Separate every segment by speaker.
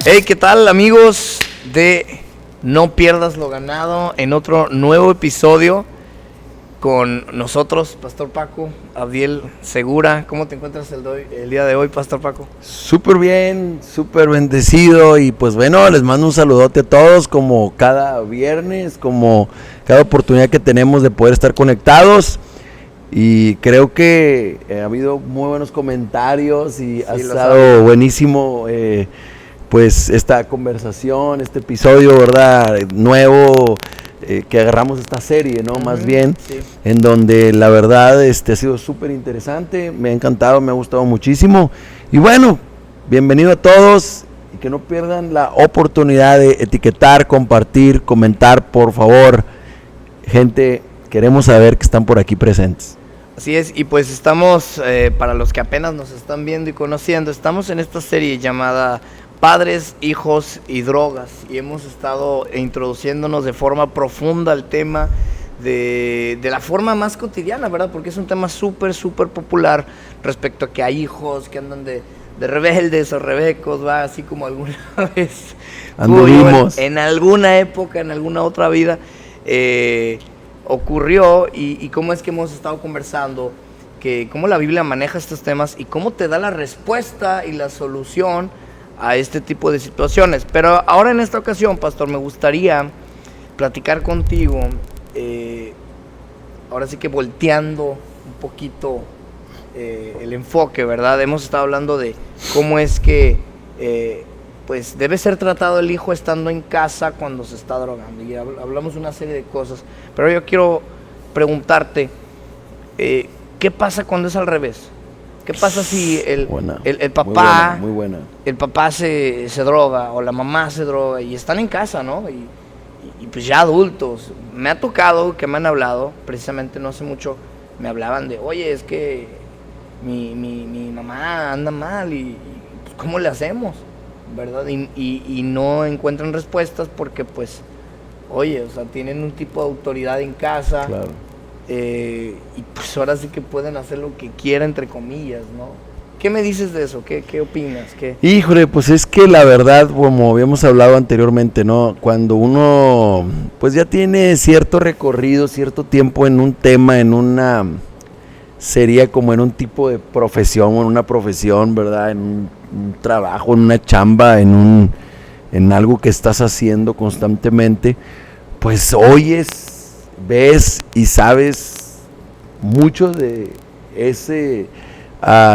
Speaker 1: Hey, ¿qué tal, amigos de No Pierdas lo Ganado? En otro nuevo episodio con nosotros, Pastor Paco, Abdiel Segura. ¿Cómo te encuentras el día de hoy, Pastor Paco?
Speaker 2: Súper bien, súper bendecido y pues bueno, les mando un saludote a todos como cada viernes, como cada oportunidad que tenemos de poder estar conectados. Y creo que ha habido muy buenos comentarios y ha estado buenísimo pues esta conversación, este episodio, ¿verdad? Nuevo que agarramos esta serie, ¿no? Más bien,
Speaker 1: sí.
Speaker 2: En donde la verdad ha sido súper interesante, me ha encantado, me ha gustado muchísimo. Y bueno, bienvenido a todos y que no pierdan la oportunidad de etiquetar, compartir, comentar, por favor. Gente, queremos saber que están por aquí presentes.
Speaker 1: Así es, y pues estamos, para los que apenas nos están viendo y conociendo, estamos en esta serie llamada Padres, Hijos y Drogas, y hemos estado introduciéndonos de forma profunda al tema de la forma más cotidiana, ¿verdad? Porque es un tema súper popular respecto a que hay hijos que andan de rebeldes o rebecos, ¿va? Así como alguna vez
Speaker 2: anduvimos
Speaker 1: en alguna época, en alguna otra vida, ocurrió, y cómo es que hemos estado conversando, que cómo la Biblia maneja estos temas y cómo te da la respuesta y la solución a este tipo de situaciones. Pero ahora en esta ocasión, Pastor, me gustaría platicar contigo, ahora sí que volteando un poquito el enfoque, ¿verdad? Hemos estado hablando de cómo es que pues debe ser tratado el hijo estando en casa cuando se está drogando, y hablamos una serie de cosas, pero yo quiero preguntarte, ¿qué pasa cuando es al revés? ¿Qué pasa si el papá,
Speaker 2: muy buena.
Speaker 1: El papá se droga o la mamá se droga y están en casa, ¿no? Y pues ya adultos. Me ha tocado que me han hablado, precisamente no hace mucho, me hablaban de, oye, es que mi mamá anda mal y pues, ¿cómo le hacemos? ¿Verdad? Y no encuentran respuestas porque pues, oye, o sea, tienen un tipo de autoridad en casa.
Speaker 2: Claro.
Speaker 1: Y pues ahora sí que pueden hacer lo que quieran, entre comillas, ¿no? ¿Qué me dices de eso? ¿Qué opinas?
Speaker 2: Híjole, pues es que la verdad, como habíamos hablado anteriormente, ¿no? Cuando uno pues ya tiene cierto recorrido, cierto tiempo en un tema, sería como en un tipo de profesión, en una profesión, ¿verdad? En un trabajo, en una chamba, en algo que estás haciendo constantemente, pues oyes, ves y sabes mucho de ese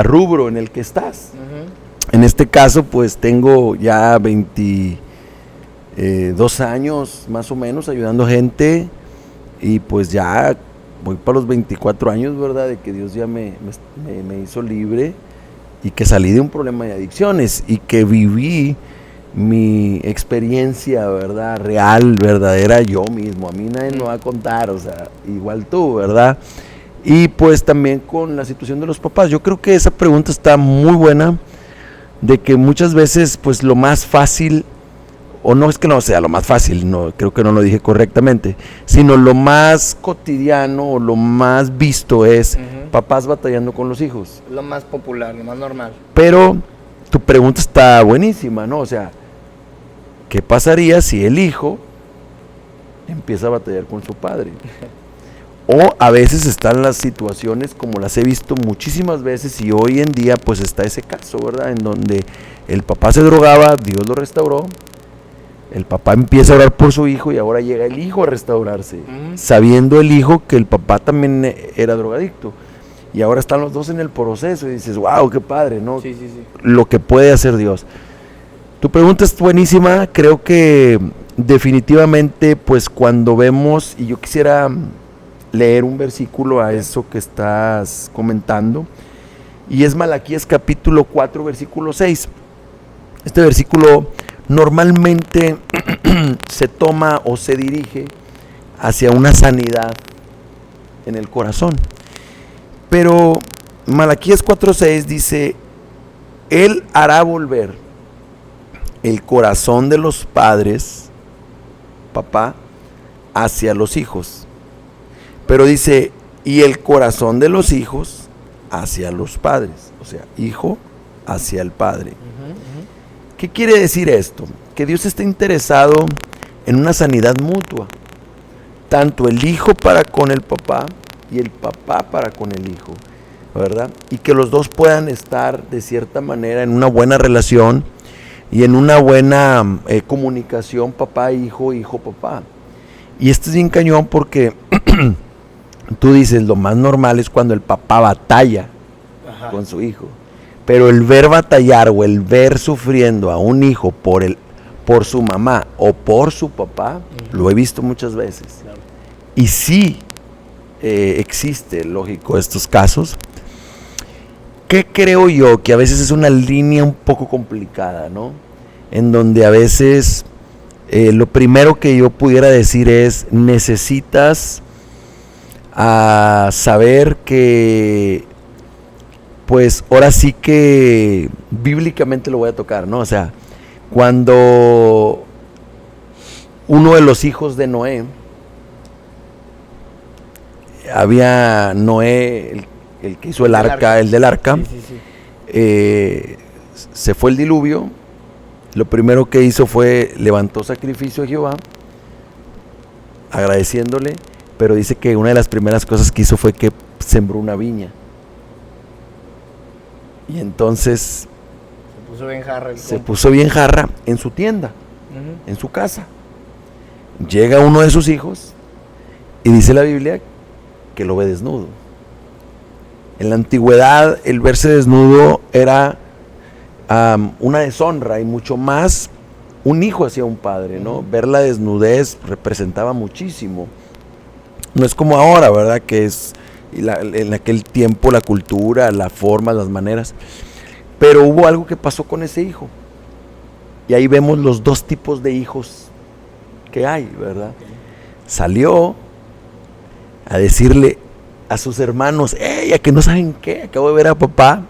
Speaker 2: rubro en el que estás. Uh-huh. En este caso, pues tengo ya 22 años más o menos ayudando gente, y pues ya voy para los 24 años, ¿verdad? De que Dios ya me hizo libre y que salí de un problema de adicciones y que viví mi experiencia, ¿verdad? Real, verdadera, yo mismo. A mí nadie me va a contar, o sea, igual tú, ¿verdad? Y pues también con la situación de los papás. Yo creo que esa pregunta está muy buena, de que muchas veces pues lo más fácil, o no es que no sea lo más fácil, no, creo que no lo dije correctamente, sino lo más cotidiano o lo más visto es papás batallando con los hijos.
Speaker 1: Lo más popular, lo más normal.
Speaker 2: Pero tu pregunta está buenísima, ¿no? O sea, ¿qué pasaría si el hijo empieza a batallar con su padre? O a veces están las situaciones, como las he visto muchísimas veces, y hoy en día pues está ese caso, ¿verdad? En donde el papá se drogaba, Dios lo restauró, el papá empieza a orar por su hijo y ahora llega el hijo a restaurarse, sabiendo el hijo que el papá también era drogadicto. Y ahora están los dos en el proceso y dices, wow, qué padre, ¿no?
Speaker 1: Sí.
Speaker 2: Lo que puede hacer Dios. Tu pregunta es buenísima, creo que definitivamente pues cuando vemos, y yo quisiera leer un versículo a eso que estás comentando, y es Malaquías capítulo 4 versículo 6. Este versículo normalmente se toma o se dirige hacia una sanidad en el corazón, pero Malaquías 4:6 dice: Él hará volver el corazón de los padres, papá, hacia los hijos. Pero dice, y el corazón de los hijos hacia los padres. O sea, hijo hacia el padre. ¿Qué quiere decir esto? Que Dios está interesado en una sanidad mutua. Tanto el hijo para con el papá y el papá para con el hijo, ¿verdad? Y que los dos puedan estar de cierta manera en una buena relación y en una buena comunicación papá-hijo, hijo-papá. Y esto es bien cañón porque tú dices, lo más normal es cuando el papá batalla con su hijo. Pero el ver batallar o el ver sufriendo a un hijo por su mamá o por su papá, lo he visto muchas veces. Claro. Y sí existe, lógico, estos casos. ¿Qué creo yo? Que a veces es una línea un poco complicada, ¿no? En donde a veces lo primero que yo pudiera decir es, necesitas saber que, pues ahora sí que bíblicamente lo voy a tocar, ¿no? O sea, cuando uno de los hijos de Noé, había Noé, el que hizo el del arca, se fue el diluvio. Lo primero que hizo fue levantó sacrificio a Jehová, agradeciéndole, pero dice que una de las primeras cosas que hizo fue que sembró una viña. Y entonces se puso bien jarra en su tienda, en su casa. Llega uno de sus hijos y dice la Biblia que lo ve desnudo. En la antigüedad el verse desnudo era una deshonra, y mucho más un hijo hacia un padre, ¿no? Ver la desnudez representaba muchísimo. No es como ahora, ¿verdad? Que es en aquel tiempo la cultura, la forma, las maneras. Pero hubo algo que pasó con ese hijo. Y ahí vemos los dos tipos de hijos que hay, ¿verdad? Salió a decirle a sus hermanos, ¡ey, a que no saben qué! Acabo de ver a papá,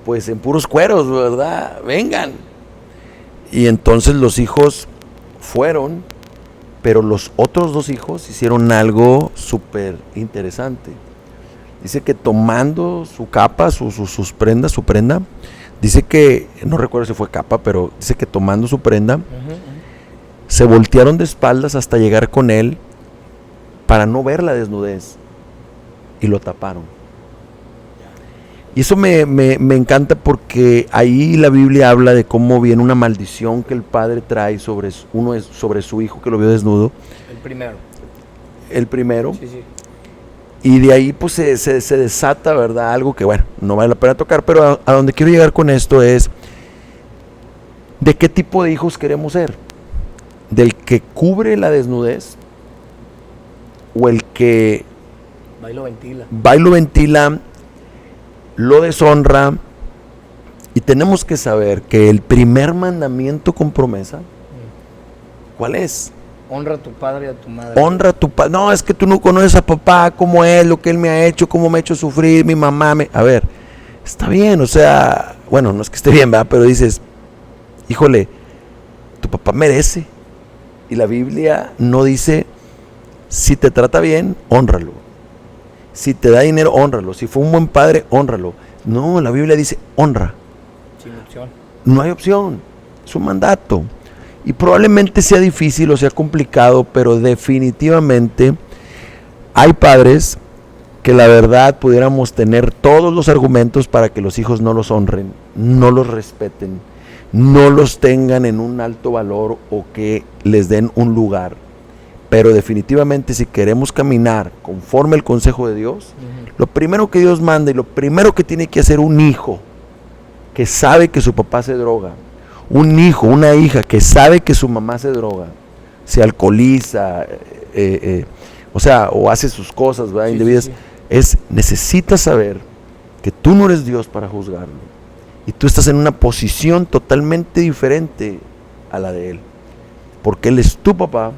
Speaker 2: pues en puros cueros, ¿verdad? Vengan. Y entonces los hijos fueron, pero los otros dos hijos hicieron algo súper interesante. Dice que tomando su capa, sus prendas, su prenda, dice que, no recuerdo si fue capa, pero dice que tomando su prenda, se voltearon de espaldas hasta llegar con él para no ver la desnudez, y lo taparon. Y eso me encanta, porque ahí la Biblia habla de cómo viene una maldición que el padre trae sobre su hijo que lo vio desnudo. El primero. Sí, sí. Y de ahí pues se desata, ¿verdad? Algo que, bueno, no vale la pena tocar, pero a donde quiero llegar con esto es, ¿de qué tipo de hijos queremos ser? ¿Del que cubre la desnudez? ¿O el que va y lo ventila, lo deshonra? Y tenemos que saber que el primer mandamiento con promesa, ¿cuál es?
Speaker 1: Honra a tu padre y a tu madre.
Speaker 2: Honra a tu padre. No, es que tú no conoces a papá, cómo es, lo que él me ha hecho, cómo me ha hecho sufrir, mi mamá. A ver, está bien, o sea, bueno, no es que esté bien, ¿verdad? Pero dices, híjole, tu papá merece. Y la Biblia no dice, si te trata bien, hónralo. Si te da dinero, hónralo. Si fue un buen padre, hónralo. No, la Biblia dice, honra.
Speaker 1: Sin opción.
Speaker 2: No hay opción, es un mandato. Y probablemente sea difícil o sea complicado, pero definitivamente hay padres que la verdad pudiéramos tener todos los argumentos para que los hijos no los honren, no los respeten, no los tengan en un alto valor o que les den un lugar. Pero definitivamente si queremos caminar conforme al consejo de Dios, lo primero que Dios manda y lo primero que tiene que hacer un hijo que sabe que su papá se droga, un hijo, una hija que sabe que su mamá se droga, se alcoholiza, o hace sus cosas, ¿verdad? Indebidas, necesitas saber que tú no eres Dios para juzgarlo y tú estás en una posición totalmente diferente a la de él, porque él es tu papá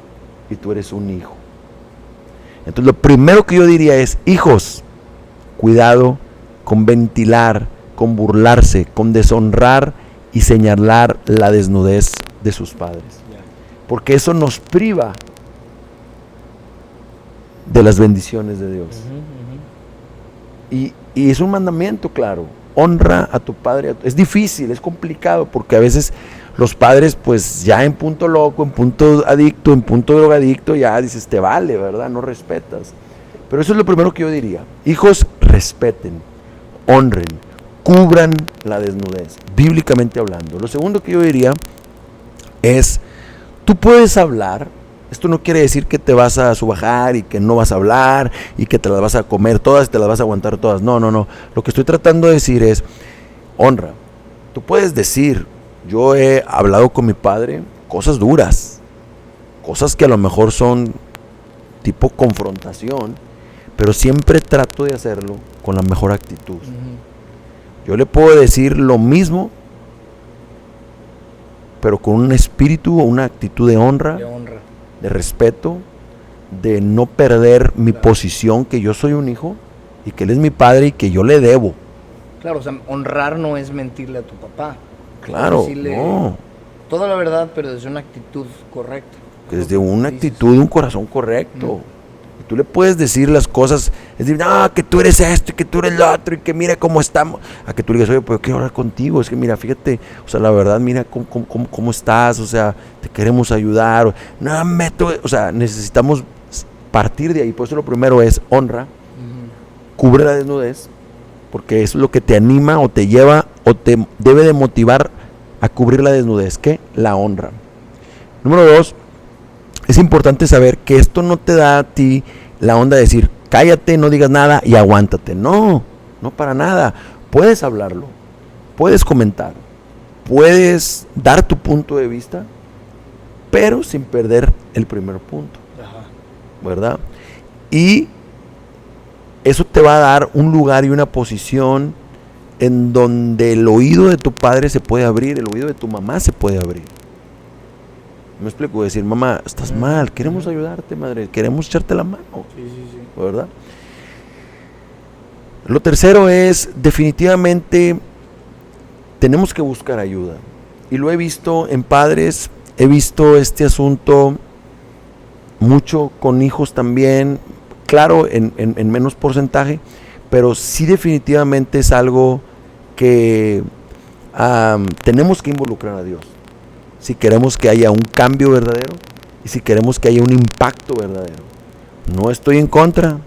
Speaker 2: y tú eres un hijo. Entonces lo primero que yo diría es, hijos, cuidado con ventilar, con burlarse, con deshonrar y señalar la desnudez de sus padres, porque eso nos priva de las bendiciones de Dios. Y es un mandamiento claro, honra a tu padre. Es difícil, es complicado, porque a veces los padres, pues ya en punto loco, en punto adicto, en punto drogadicto, ya dices, te vale, ¿verdad? No respetas. Pero eso es lo primero que yo diría. Hijos, respeten, honren, cubran la desnudez, bíblicamente hablando. Lo segundo que yo diría es, tú puedes hablar. Esto no quiere decir que te vas a subajar y que no vas a hablar y que te las vas a comer todas y te las vas a aguantar todas. No. Lo que estoy tratando de decir es, honra. Tú puedes decir, yo he hablado con mi padre cosas duras, cosas que a lo mejor son tipo confrontación, pero siempre trato de hacerlo con la mejor actitud. Yo le puedo decir lo mismo, pero con un espíritu, una actitud de honra, de respeto, de no perder mi posición, que yo soy un hijo y que él es mi padre y que yo le debo.
Speaker 1: Claro, o sea, honrar no es mentirle a tu papá.
Speaker 2: Claro,
Speaker 1: no. Toda la verdad, pero desde una actitud correcta.
Speaker 2: Desde una actitud, un corazón correcto. Y tú le puedes decir las cosas, es decir, no, que tú eres esto y que tú eres lo otro y que mira cómo estamos. A que tú le digas, oye, pues yo quiero hablar contigo, es que mira, fíjate, o sea, la verdad, mira cómo estás, o sea, te queremos ayudar. No, o sea, necesitamos partir de ahí. Por eso lo primero es honra, cubre la desnudez, porque eso es lo que te anima o te lleva o te debe de motivar a cubrir la desnudez, ¿qué? La honra. Número 2, es importante saber que esto no te da a ti la onda de decir, cállate, no digas nada y aguántate. No para nada. Puedes hablarlo, puedes comentar, puedes dar tu punto de vista, pero sin perder el primer punto. ¿Verdad? Y eso te va a dar un lugar y una posición en donde el oído de tu padre se puede abrir, el oído de tu mamá se puede abrir. Me explico, decir, mamá, estás mal, queremos ayudarte, madre, queremos echarte la mano.
Speaker 1: Sí.
Speaker 2: ¿Verdad? Lo tercero es, definitivamente, tenemos que buscar ayuda. Y lo he visto en padres, he visto este asunto mucho con hijos también, claro, en menos porcentaje, pero sí definitivamente es algo que tenemos que involucrar a Dios. Si queremos que haya un cambio verdadero y si queremos que haya un impacto verdadero. No estoy en contra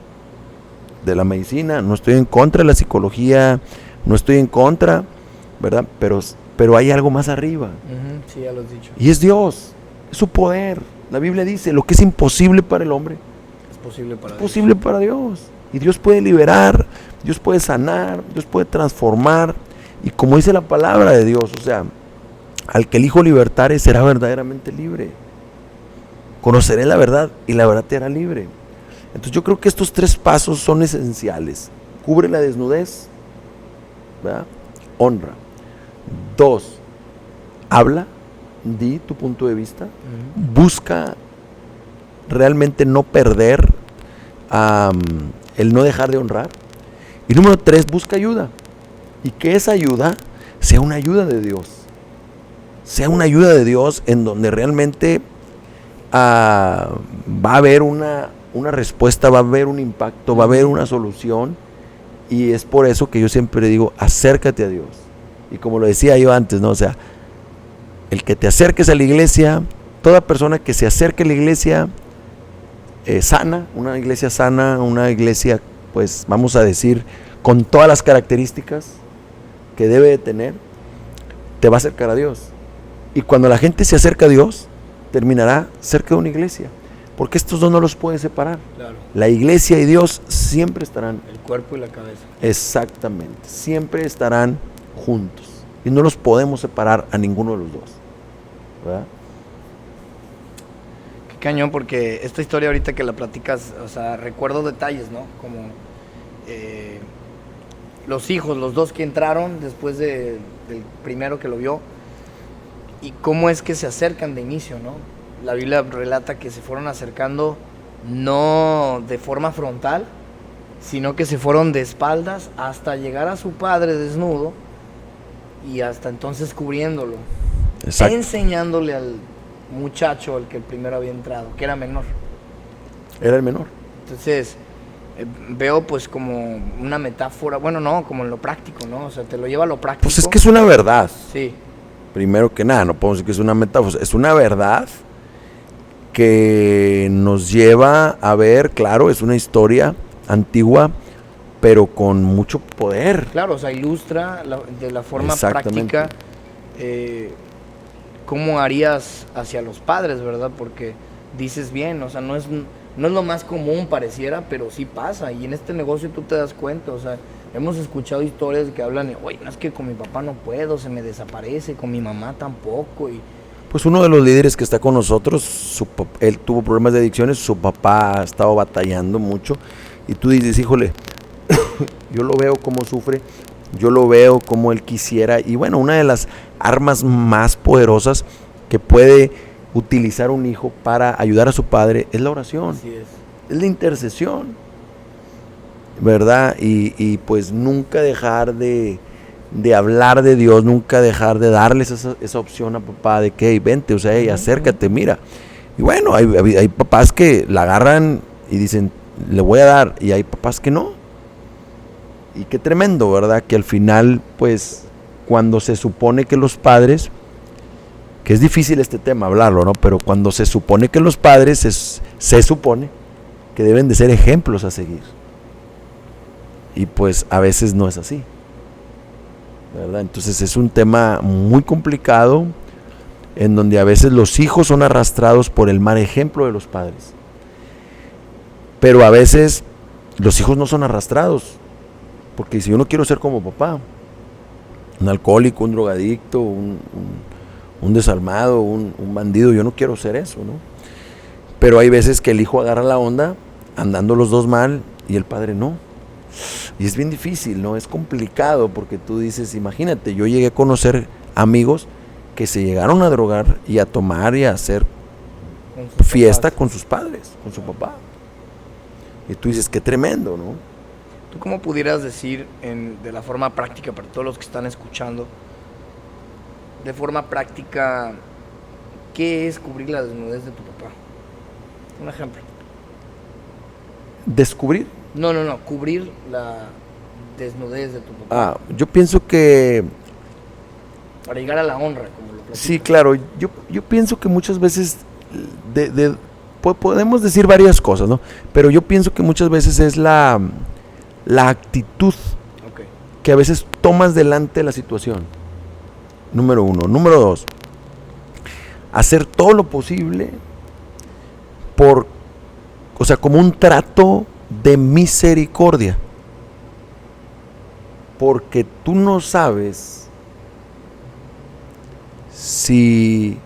Speaker 2: de la medicina, no estoy en contra de la psicología, no estoy en contra, ¿verdad? Pero hay algo más arriba.
Speaker 1: Sí, ya lo has dicho.
Speaker 2: Y es Dios, es su poder. La Biblia dice, lo que es imposible para el hombre,
Speaker 1: es posible para
Speaker 2: posible para Dios. Y Dios puede liberar, Dios puede sanar, Dios puede transformar. Y como dice la palabra de Dios, o sea, al que el Hijo libertare será verdaderamente libre. Conoceré la verdad y la verdad te hará libre. Entonces yo creo que estos 3 pasos son esenciales. Cubre la desnudez, ¿verdad? Honra. 2, habla, di tu punto de vista. Busca realmente no perder, el no dejar de honrar. Y número 3, busca ayuda. Y que esa ayuda sea una ayuda de Dios. Sea una ayuda de Dios en donde realmente va a haber una respuesta, va a haber un impacto, va a haber una solución. Y es por eso que yo siempre digo, acércate a Dios. Y como lo decía yo antes, ¿no? O sea, el que te acerques a la iglesia, toda persona que se acerque a la iglesia sana, una iglesia, pues vamos a decir, con todas las características que debe de tener, te va a acercar a Dios. Y cuando la gente se acerca a Dios, terminará cerca de una iglesia. Porque estos dos no los puedes separar.
Speaker 1: Claro.
Speaker 2: La iglesia y Dios siempre estarán.
Speaker 1: El cuerpo y la cabeza.
Speaker 2: Exactamente. Siempre estarán juntos. Y no los podemos separar a ninguno de los dos. ¿Verdad?
Speaker 1: Qué cañón, porque esta historia ahorita que la platicas, o sea, recuerdo detalles, ¿no? Como los hijos, los dos que entraron después del primero que lo vio. Y cómo es que se acercan de inicio, ¿no? La Biblia relata que se fueron acercando no de forma frontal, sino que se fueron de espaldas hasta llegar a su padre desnudo y hasta entonces cubriéndolo.
Speaker 2: Exacto.
Speaker 1: Enseñándole al muchacho, al que el primero había entrado, que era menor.
Speaker 2: Era el menor.
Speaker 1: Entonces, veo pues como una metáfora, bueno, no, como en lo práctico, ¿no? O sea, te lo lleva a lo práctico.
Speaker 2: Pues es que es una verdad.
Speaker 1: Sí.
Speaker 2: Primero que nada, no podemos decir que es una metáfora, es una verdad que nos lleva a ver, claro, es una historia antigua, pero con mucho poder.
Speaker 1: Claro, o sea, ilustra de la forma práctica cómo harías hacia los padres, ¿verdad? Porque dices bien, o sea, no es lo más común pareciera, pero sí pasa. Y en este negocio tú te das cuenta, o sea, hemos escuchado historias que hablan de, oye, no es que con mi papá no puedo, se me desaparece, con mi mamá tampoco. Y
Speaker 2: pues uno de los líderes que está con nosotros, él tuvo problemas de adicciones, su papá ha estado batallando mucho. Y tú dices, híjole, yo lo veo cómo sufre, yo lo veo como él quisiera. Y bueno, una de las armas más poderosas que puede utilizar un hijo para ayudar a su padre es la oración.
Speaker 1: Así
Speaker 2: es la intercesión, ¿verdad? Y pues nunca dejar de hablar de Dios, nunca dejar de darles esa opción a papá de que, hey, vente, o sea, hey, acércate, mira. Y bueno, hay papás que la agarran y dicen, le voy a dar, y hay papás que no. Y qué tremendo, ¿verdad? Que al final, pues, cuando se supone que los padres, que es difícil este tema hablarlo, ¿no? Pero cuando se supone que los padres, se supone que deben de ser ejemplos a seguir. Y pues a veces no es así, ¿verdad? Entonces es un tema muy complicado, en donde a veces los hijos son arrastrados por el mal ejemplo de los padres. Pero a veces los hijos no son arrastrados, porque si yo no quiero ser como papá, un alcohólico, un drogadicto, un desalmado, un bandido, yo no quiero ser eso, ¿no? Pero hay veces que el hijo agarra la onda, andando los dos mal, y el padre no. Y es bien difícil, ¿no? Es complicado, porque tú dices, imagínate, yo llegué a conocer amigos que se llegaron a drogar y a tomar y a hacer fiesta con sus padres, con su papá. Y tú dices, qué tremendo, ¿no?
Speaker 1: ¿Tú cómo pudieras decir de la forma práctica para todos los que están escuchando, de forma práctica, qué es cubrir la desnudez de tu papá? Un ejemplo.
Speaker 2: ¿Descubrir?
Speaker 1: No, cubrir la desnudez de tu papá.
Speaker 2: Yo pienso que...
Speaker 1: Para llegar a la honra, como lo platicas.
Speaker 2: Sí, claro, yo pienso que muchas veces podemos decir varias cosas, ¿no? Pero yo pienso que muchas veces es la actitud que a veces tomas delante de la situación. Número uno. Número dos, hacer todo lo posible como un trato de misericordia. Porque tú no sabes si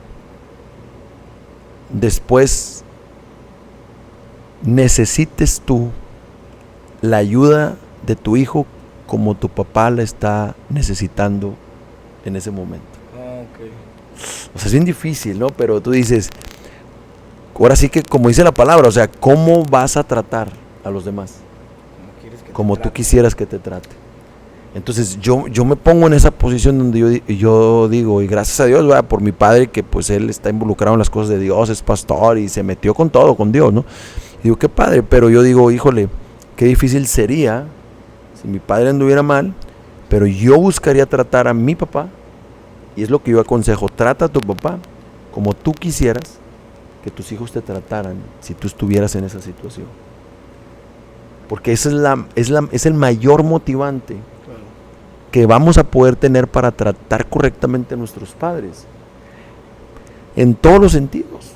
Speaker 2: después necesites tú la ayuda de tu hijo como tu papá la está necesitando en ese momento. O sea, es bien difícil, ¿no? Pero tú dices, ahora sí que como dice la palabra, o sea, ¿cómo vas a tratar a los demás? Como tú quisieras que te trate. Entonces yo me pongo en esa posición donde yo digo, y gracias a Dios, ¿verdad? Por mi padre, que pues él está involucrado en las cosas de Dios, es pastor y se metió con todo, con Dios, ¿no? Y digo, qué padre, pero yo digo, híjole, qué difícil sería si mi padre anduviera mal, pero yo buscaría tratar a mi papá, y es lo que yo aconsejo, trata a tu papá como tú quisieras que tus hijos te trataran si tú estuvieras en esa situación. Porque esa es el mayor motivante que vamos a poder tener para tratar correctamente a nuestros padres. En todos los sentidos.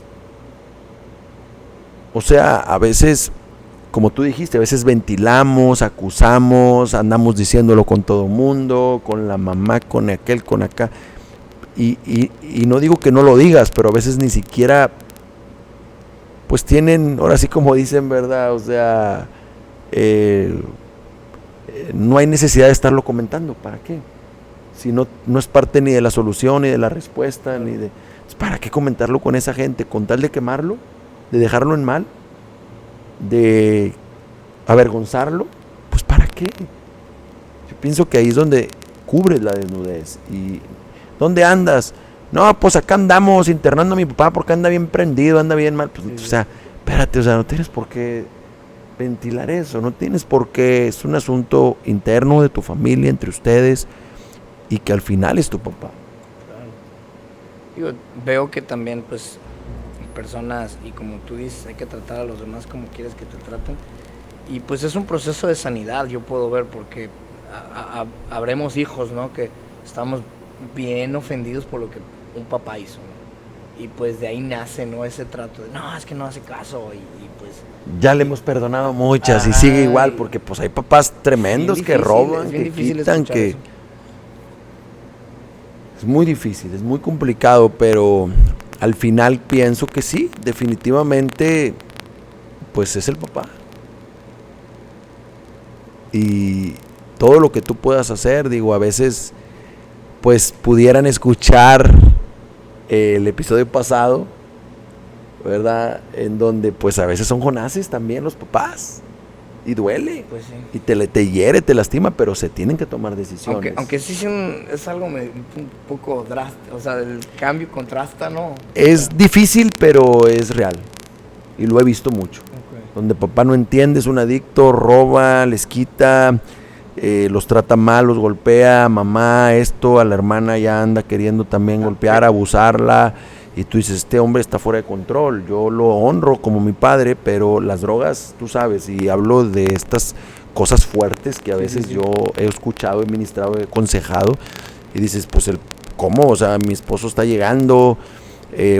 Speaker 2: O sea, a veces, como tú dijiste, a veces ventilamos, acusamos, andamos diciéndolo con todo mundo, con la mamá, con aquel, con acá. Y no digo que no lo digas, pero a veces ni siquiera, pues tienen, ahora sí como dicen, ¿verdad? O sea, no hay necesidad de estarlo comentando. ¿Para qué? Si no es parte ni de la solución, ni de la respuesta, ni de... ¿Para qué comentarlo con esa gente? Con tal de quemarlo, de dejarlo en mal, de avergonzarlo, pues ¿para qué? Yo pienso que ahí es donde cubres la desnudez. ¿Y dónde andas? No, pues acá andamos internando a mi papá porque anda bien prendido, anda bien mal. Pues, sí. O sea, espérate, o sea, no tienes por qué ventilar eso, no tienes por qué, es un asunto interno de tu familia, entre ustedes, y que al final es tu papá.
Speaker 1: Digo, veo que también, pues, personas, y como tú dices, hay que tratar a los demás como quieres que te traten, y pues es un proceso de sanidad, yo puedo ver, porque habremos hijos, ¿no?, que estamos bien ofendidos por lo que un papá hizo, ¿no? Y pues de ahí nace, ¿no?, ese trato de, no, es que no hace caso, y pues...
Speaker 2: Ya le hemos perdonado muchas y sigue igual, porque pues hay papás tremendos que
Speaker 1: difícil,
Speaker 2: roban,
Speaker 1: es bien
Speaker 2: que
Speaker 1: difícil
Speaker 2: quitan,
Speaker 1: escuchar
Speaker 2: que...
Speaker 1: eso.
Speaker 2: Es muy difícil, es muy complicado, pero al final pienso que sí, definitivamente, pues es el papá. Y todo lo que tú puedas hacer, digo, a veces, pues pudieran escuchar el episodio pasado, ¿verdad? En donde, pues a veces son jonaces también los papás. Y duele.
Speaker 1: Pues sí.
Speaker 2: Y te hiere, te lastima, pero se tienen que tomar decisiones.
Speaker 1: Aunque sí es algo un poco drástico, o sea, el cambio contrasta, ¿no?
Speaker 2: Es difícil, pero es real. Y lo he visto mucho.
Speaker 1: Okay.
Speaker 2: Donde papá no entiende, es un adicto, roba, les quita, los trata mal, los golpea, mamá, esto, a la hermana ya anda queriendo también golpear, abusarla. Y tú dices, este hombre está fuera de control, yo lo honro como mi padre, pero las drogas, tú sabes, y hablo de estas cosas fuertes que a veces yo he escuchado, he ministrado, he aconsejado, y dices, pues, ¿cómo? O sea, mi esposo está llegando,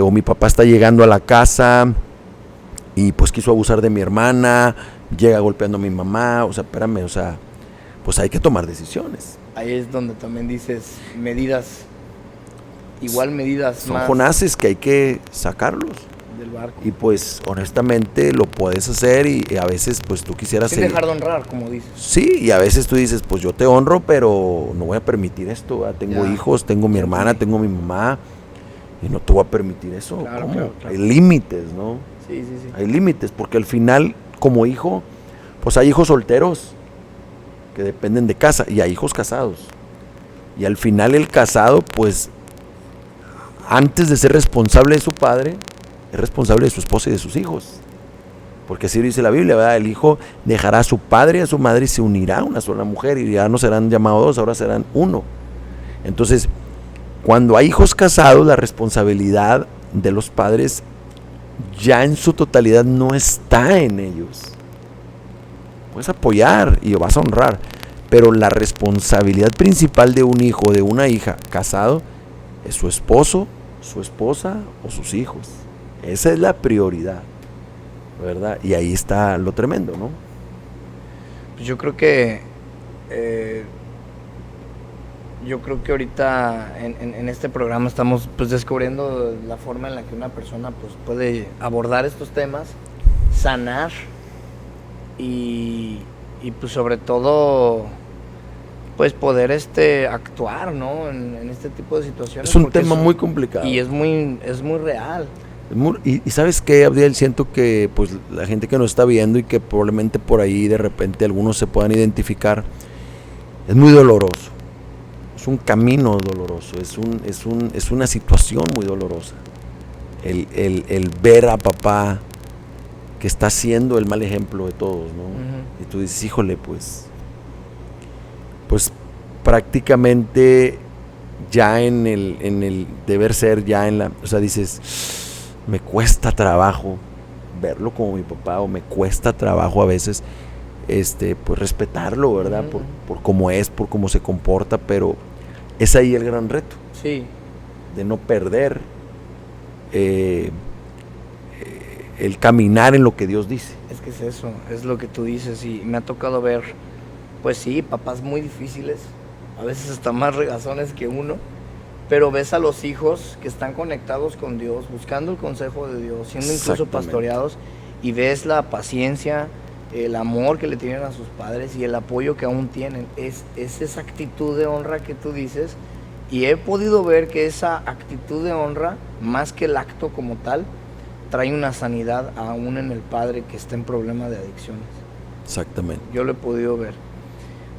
Speaker 2: o mi papá está llegando a la casa, y pues quiso abusar de mi hermana, llega golpeando a mi mamá, o sea, espérame, o sea, pues hay que tomar decisiones.
Speaker 1: Ahí es donde también dices medidas. Igual medidas
Speaker 2: son
Speaker 1: más
Speaker 2: jonaces que hay que sacarlos
Speaker 1: del barco.
Speaker 2: Y pues honestamente lo puedes hacer y a veces pues tú quisieras
Speaker 1: sin dejar de honrar, como dices.
Speaker 2: Sí, y a veces tú dices, pues yo te honro, pero no voy a permitir esto, ¿verdad? Tengo hijos, tengo mi hermana, tengo mi mamá y no te voy a permitir eso.
Speaker 1: Claro,
Speaker 2: ¿cómo?
Speaker 1: claro.
Speaker 2: Hay límites, ¿no?
Speaker 1: Sí.
Speaker 2: Hay límites, porque al final como hijo, pues hay hijos solteros que dependen de casa y hay hijos casados. Y al final el casado pues antes de ser responsable de su padre, es responsable de su esposa y de sus hijos. Porque así dice la Biblia, ¿verdad? El hijo dejará a su padre y a su madre y se unirá a una sola mujer. Y ya no serán llamados dos, ahora serán uno. Entonces, cuando hay hijos casados, la responsabilidad de los padres ya en su totalidad no está en ellos. Puedes apoyar y lo vas a honrar. Pero la responsabilidad principal de un hijo o de una hija casado es su esposo, su esposa o sus hijos. Esa es la prioridad, ¿verdad? Y ahí está lo tremendo, ¿no?
Speaker 1: Pues yo creo que ahorita en este programa estamos pues descubriendo la forma en la que una persona pues puede abordar estos temas, sanar y pues sobre todo pues poder actuar, ¿no? En este tipo de situaciones.
Speaker 2: Es un tema muy complicado.
Speaker 1: Y es muy real.
Speaker 2: Y ¿sabes qué, Abdiel? Siento que pues la gente que nos está viendo y que probablemente por ahí de repente algunos se puedan identificar, es muy doloroso. Es un camino doloroso, es una situación muy dolorosa. El ver a papá que está siendo el mal ejemplo de todos, ¿no? Uh-huh. Y tú dices, híjole, pues prácticamente ya en el deber ser, ya o sea, dices, me cuesta trabajo verlo como mi papá, o me cuesta trabajo a veces pues respetarlo, ¿verdad? Uh-huh. Por cómo es, por cómo se comporta, pero es ahí el gran reto.
Speaker 1: Sí.
Speaker 2: De no perder el caminar en lo que Dios dice.
Speaker 1: Es que es eso, es lo que tú dices, y me ha tocado ver, pues sí, papás muy difíciles, a veces hasta más regazones que uno, pero ves a los hijos que están conectados con Dios, buscando el consejo de Dios, siendo incluso pastoreados, y ves la paciencia, el amor que le tienen a sus padres y el apoyo que aún tienen. Es esa actitud de honra que tú dices, y he podido ver que esa actitud de honra, más que el acto como tal, trae una sanidad aún en el padre que está en problema de adicciones.
Speaker 2: Exactamente.
Speaker 1: Yo lo he podido ver.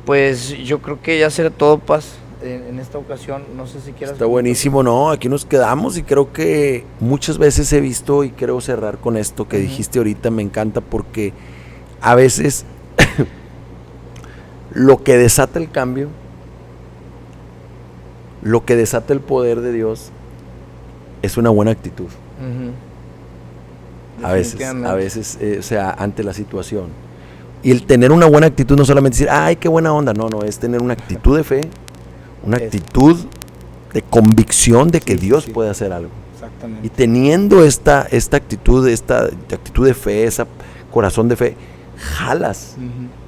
Speaker 1: Pues yo creo que ya será todo, Paz, en esta ocasión. No sé si quieras...
Speaker 2: Está buenísimo, ¿no? Aquí nos quedamos y creo que muchas veces he visto, y quiero cerrar con esto que dijiste ahorita, me encanta porque a veces lo que desata el cambio, lo que desata el poder de Dios, es una buena actitud. A veces, o sea, ante la situación. Y el tener una buena actitud no solamente decir, ay, qué buena onda, no, es tener una actitud de fe, una actitud de convicción de que Dios puede hacer algo.
Speaker 1: Exactamente.
Speaker 2: Y teniendo esta actitud de fe, ese corazón de fe, jalas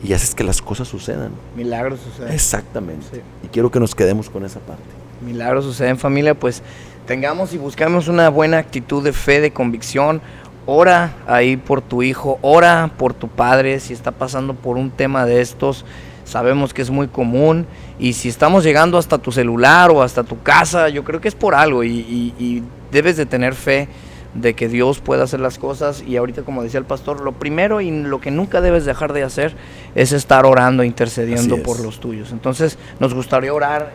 Speaker 2: y haces que las cosas sucedan.
Speaker 1: Milagros suceden.
Speaker 2: Exactamente.
Speaker 1: Sí.
Speaker 2: Y quiero que nos quedemos con esa parte.
Speaker 1: Milagros suceden, familia, pues tengamos y buscamos una buena actitud de fe, de convicción. Ora ahí por tu hijo, ora por tu padre si está pasando por un tema de estos. Sabemos que es muy común, y si estamos llegando hasta tu celular o hasta tu casa, yo creo que es por algo, y debes de tener fe de que Dios puede hacer las cosas. Y ahorita, como decía el pastor, lo primero y lo que nunca debes dejar de hacer es estar orando, intercediendo por los tuyos. Entonces nos gustaría orar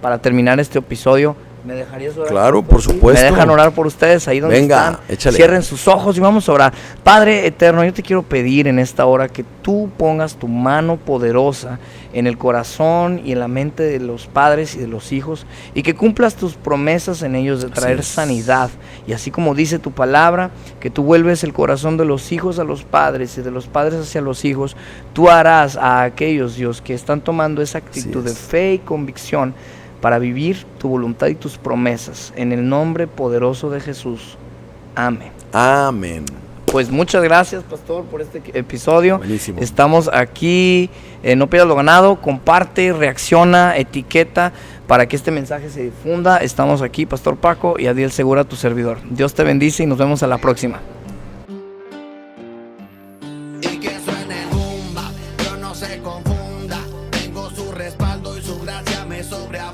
Speaker 1: para terminar este episodio. ¿Me dejarías orar?
Speaker 2: Claro, por supuesto.
Speaker 1: ¿Me dejan orar por ustedes ahí donde están?
Speaker 2: Échale.
Speaker 1: Cierren sus ojos y vamos a orar. Padre eterno, yo te quiero pedir en esta hora que tú pongas tu mano poderosa en el corazón y en la mente de los padres y de los hijos, y que cumplas tus promesas en ellos de traer sanidad. Y así como dice tu palabra, que tú vuelves el corazón de los hijos a los padres y de los padres hacia los hijos, tú harás a aquellos, Dios, que están tomando esa actitud de fe y convicción para vivir tu voluntad y tus promesas. En el nombre poderoso de Jesús. Amén.
Speaker 2: Amén.
Speaker 1: Pues muchas gracias, pastor, por este episodio.
Speaker 2: Buenísimo.
Speaker 1: Estamos aquí, no pierdas lo ganado, comparte, reacciona, etiqueta para que este mensaje se difunda. Estamos aquí, Pastor Paco y Adiel Segura, tu servidor. Dios te bendice y nos vemos a la próxima.
Speaker 3: Y que suene el boom bap, yo no se confunda, tengo su respaldo y su gracia me sobreabunda.